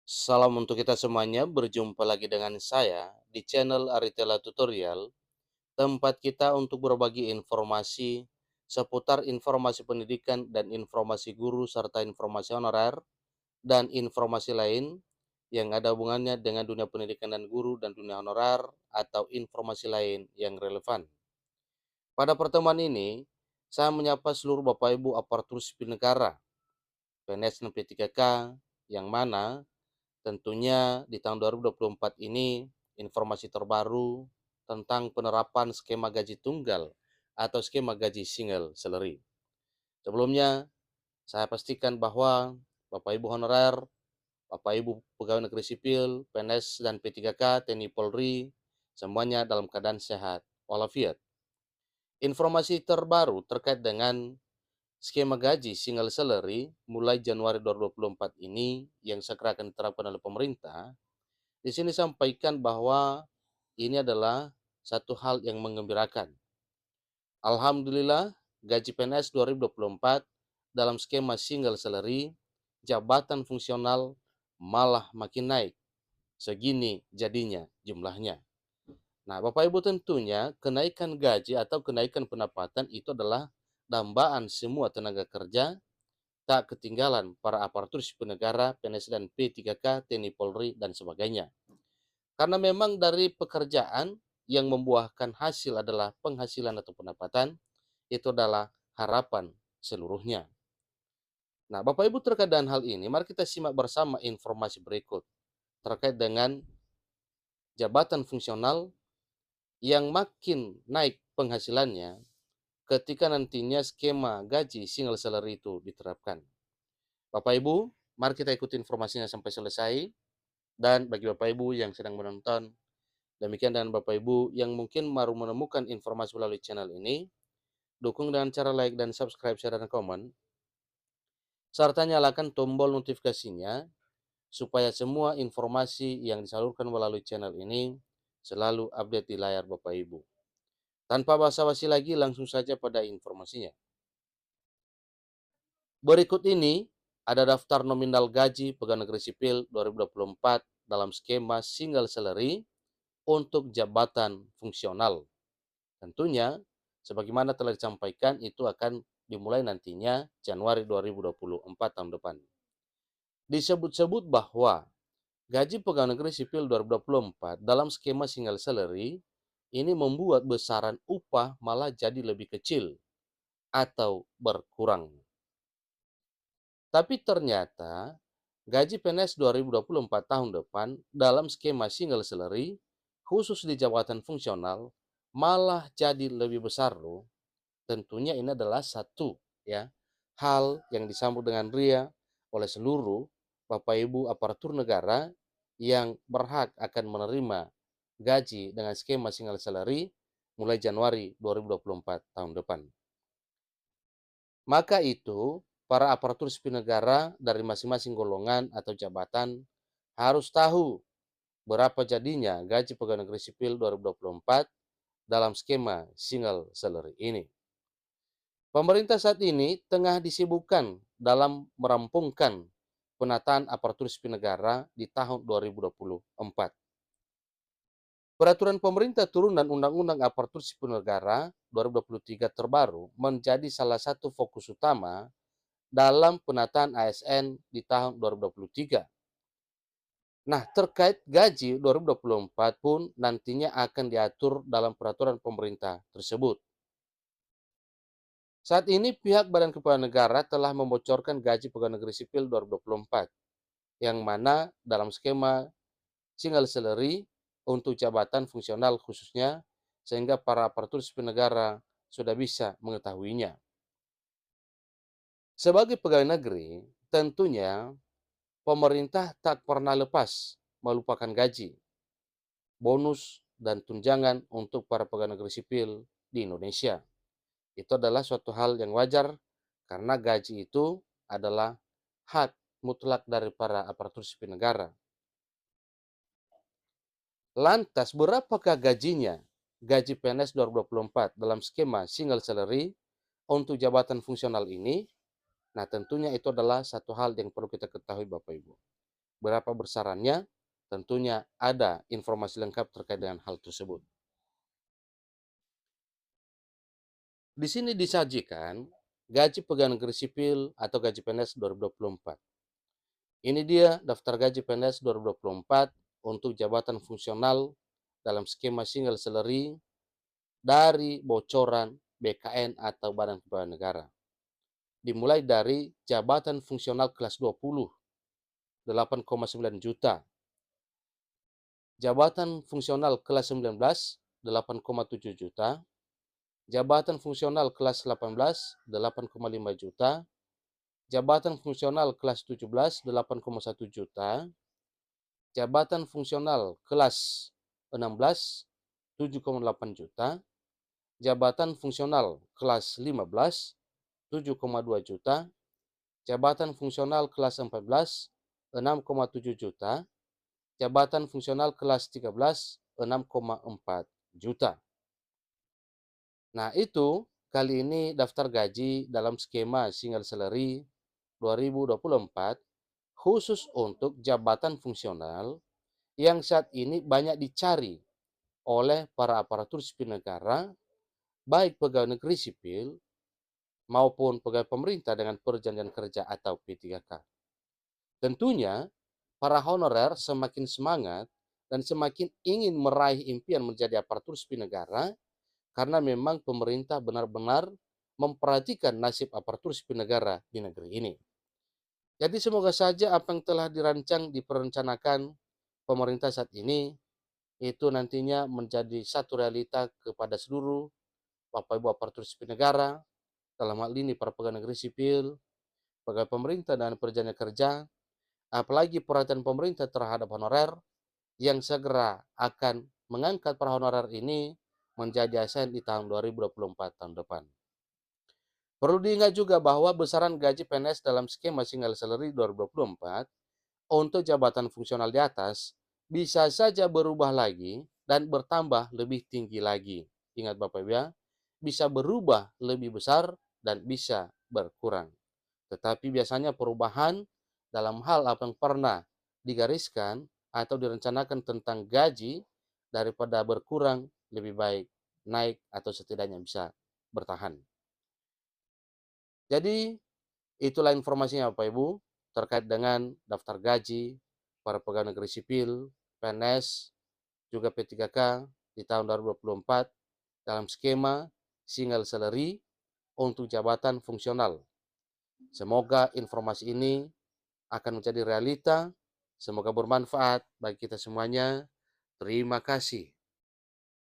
Salam untuk kita semuanya, berjumpa lagi dengan saya di channel Aritela Tutorial, tempat kita untuk berbagi informasi seputar informasi pendidikan dan informasi guru serta informasi honorer dan informasi lain yang ada hubungannya dengan dunia pendidikan dan guru dan dunia honorer atau informasi lain yang relevan. Pada pertemuan ini, saya menyapa seluruh Bapak Ibu aparatur sipil negara, PNS dan P3K, yang mana tentunya di tahun 2024 ini informasi terbaru tentang penerapan skema gaji tunggal atau skema gaji single salary. Sebelumnya, saya pastikan bahwa Bapak Ibu honorer, Bapak Ibu pegawai negeri sipil, PNS dan P3K, TNI Polri, semuanya dalam keadaan sehat walafiat. Informasi terbaru terkait dengan skema gaji single salary mulai Januari 2024 ini yang segera akan diterapkan oleh pemerintah. Di sini sampaikan bahwa ini adalah satu hal yang menggembirakan. Alhamdulillah, gaji PNS 2024 dalam skema single salary, jabatan fungsional malah makin naik. Segini jadinya jumlahnya. Nah, Bapak Ibu tentunya kenaikan gaji atau kenaikan pendapatan itu adalah dambaan semua tenaga kerja, tak ketinggalan para aparatur sipil negara, PNS dan P3K, TNI Polri, dan sebagainya. Karena memang dari pekerjaan yang membuahkan hasil adalah penghasilan atau pendapatan, itu adalah harapan seluruhnya. Nah, Bapak Ibu terkait dengan hal ini, mari kita simak bersama informasi berikut terkait dengan jabatan fungsional yang makin naik penghasilannya ketika nantinya skema gaji single salary itu diterapkan. Bapak Ibu, mari kita ikuti informasinya sampai selesai. Dan bagi Bapak Ibu yang sedang menonton, demikian dengan Bapak Ibu yang mungkin baru menemukan informasi melalui channel ini, dukung dengan cara like dan subscribe, share, dan komen, serta nyalakan tombol notifikasinya supaya semua informasi yang disalurkan melalui channel ini selalu update di layar Bapak Ibu. Tanpa basa-basi lagi, langsung saja pada informasinya. Berikut ini ada daftar nominal gaji pegawai negeri sipil 2024 dalam skema single salary untuk jabatan fungsional. Tentunya, sebagaimana telah disampaikan, itu akan dimulai nantinya Januari 2024 tahun depan. Disebut-sebut bahwa gaji pegawai negeri sipil 2024 dalam skema single salary ini membuat besaran upah malah jadi lebih kecil atau berkurang. Tapi ternyata gaji PNS 2024 tahun depan dalam skema single salary khusus di jabatan fungsional malah jadi lebih besar loh. Tentunya ini adalah satu ya hal yang disambut dengan ria oleh seluruh Bapak Ibu aparatur negara yang berhak akan menerima gaji dengan skema single salary mulai Januari 2024 tahun depan. Maka itu, para aparatur sipil negara dari masing-masing golongan atau jabatan harus tahu berapa jadinya gaji pegawai negeri sipil 2024 dalam skema single salary ini. Pemerintah saat ini tengah disibukkan dalam merampungkan penataan aparatur sipil negara di tahun 2024. Peraturan pemerintah turunan Undang-Undang Aparatur Sipil Negara 2023 terbaru menjadi salah satu fokus utama dalam penataan ASN di tahun 2023. Nah, terkait gaji 2024 pun nantinya akan diatur dalam peraturan pemerintah tersebut. Saat ini pihak Badan Kepegawaian Negara telah membocorkan gaji pegawai negeri sipil 2024, yang mana dalam skema single salary untuk jabatan fungsional khususnya, sehingga para aparatur sipil negara sudah bisa mengetahuinya. Sebagai pegawai negeri, tentunya pemerintah tak pernah lepas melupakan gaji, bonus, dan tunjangan untuk para pegawai negeri sipil di Indonesia. Itu adalah suatu hal yang wajar karena gaji itu adalah hak mutlak dari para aparatur sipil negara. Lantas, berapakah gajinya? Gaji PNS 2024 dalam skema single salary untuk jabatan fungsional ini? Nah, tentunya itu adalah satu hal yang perlu kita ketahui Bapak Ibu. Berapa besarannya? Tentunya ada informasi lengkap terkait dengan hal tersebut. Di sini disajikan gaji pegawai negeri sipil atau gaji PNS 2024. Ini dia daftar gaji PNS 2024 untuk jabatan fungsional dalam skema single salary dari bocoran BKN atau Badan Kepegawaian Negara. Dimulai dari jabatan fungsional kelas 20, 8,9 juta. Jabatan fungsional kelas 19, 8,7 juta. Jabatan fungsional kelas 18, 8,5 juta. Jabatan fungsional kelas 17, 8,1 juta. Jabatan fungsional kelas 16, 7,8 juta. Jabatan fungsional kelas 15, 7,2 juta. Jabatan fungsional kelas 14, 6,7 juta. Jabatan fungsional kelas 13, 6,4 juta. Nah, itu kali ini daftar gaji dalam skema single salary 2024 khusus untuk jabatan fungsional yang saat ini banyak dicari oleh para aparatur sipil negara, baik pegawai negeri sipil maupun pegawai pemerintah dengan perjanjian kerja atau P3K. Tentunya, para honorer semakin semangat dan semakin ingin meraih impian menjadi aparatur sipil negara karena memang pemerintah benar-benar memperhatikan nasib aparatur sipil negara di negeri ini. Jadi semoga saja apa yang telah dirancang, diperencanakan pemerintah saat ini itu nantinya menjadi satu realita kepada seluruh Bapak Ibu aparatur sipil negara, dalam hal ini para pegawai negeri sipil, pegawai pemerintah dan perjanjian kerja, apalagi perhatian pemerintah terhadap honorer yang segera akan mengangkat para honorer ini menjadi ASN di tahun 2024 tahun depan. Perlu diingat juga bahwa besaran gaji PNS dalam skema single salary 2024 untuk jabatan fungsional di atas bisa saja berubah lagi dan bertambah lebih tinggi lagi. Ingat Bapak Ibu ya, bisa berubah lebih besar dan bisa berkurang. Tetapi biasanya perubahan dalam hal apa yang pernah digariskan atau direncanakan tentang gaji daripada berkurang lebih baik naik atau setidaknya bisa bertahan. Jadi itulah informasinya Bapak Ibu terkait dengan daftar gaji para pegawai negeri sipil, PNS, juga P3K di tahun 2024 dalam skema single salary untuk jabatan fungsional. Semoga informasi ini akan menjadi realita. Semoga bermanfaat bagi kita semuanya. Terima kasih.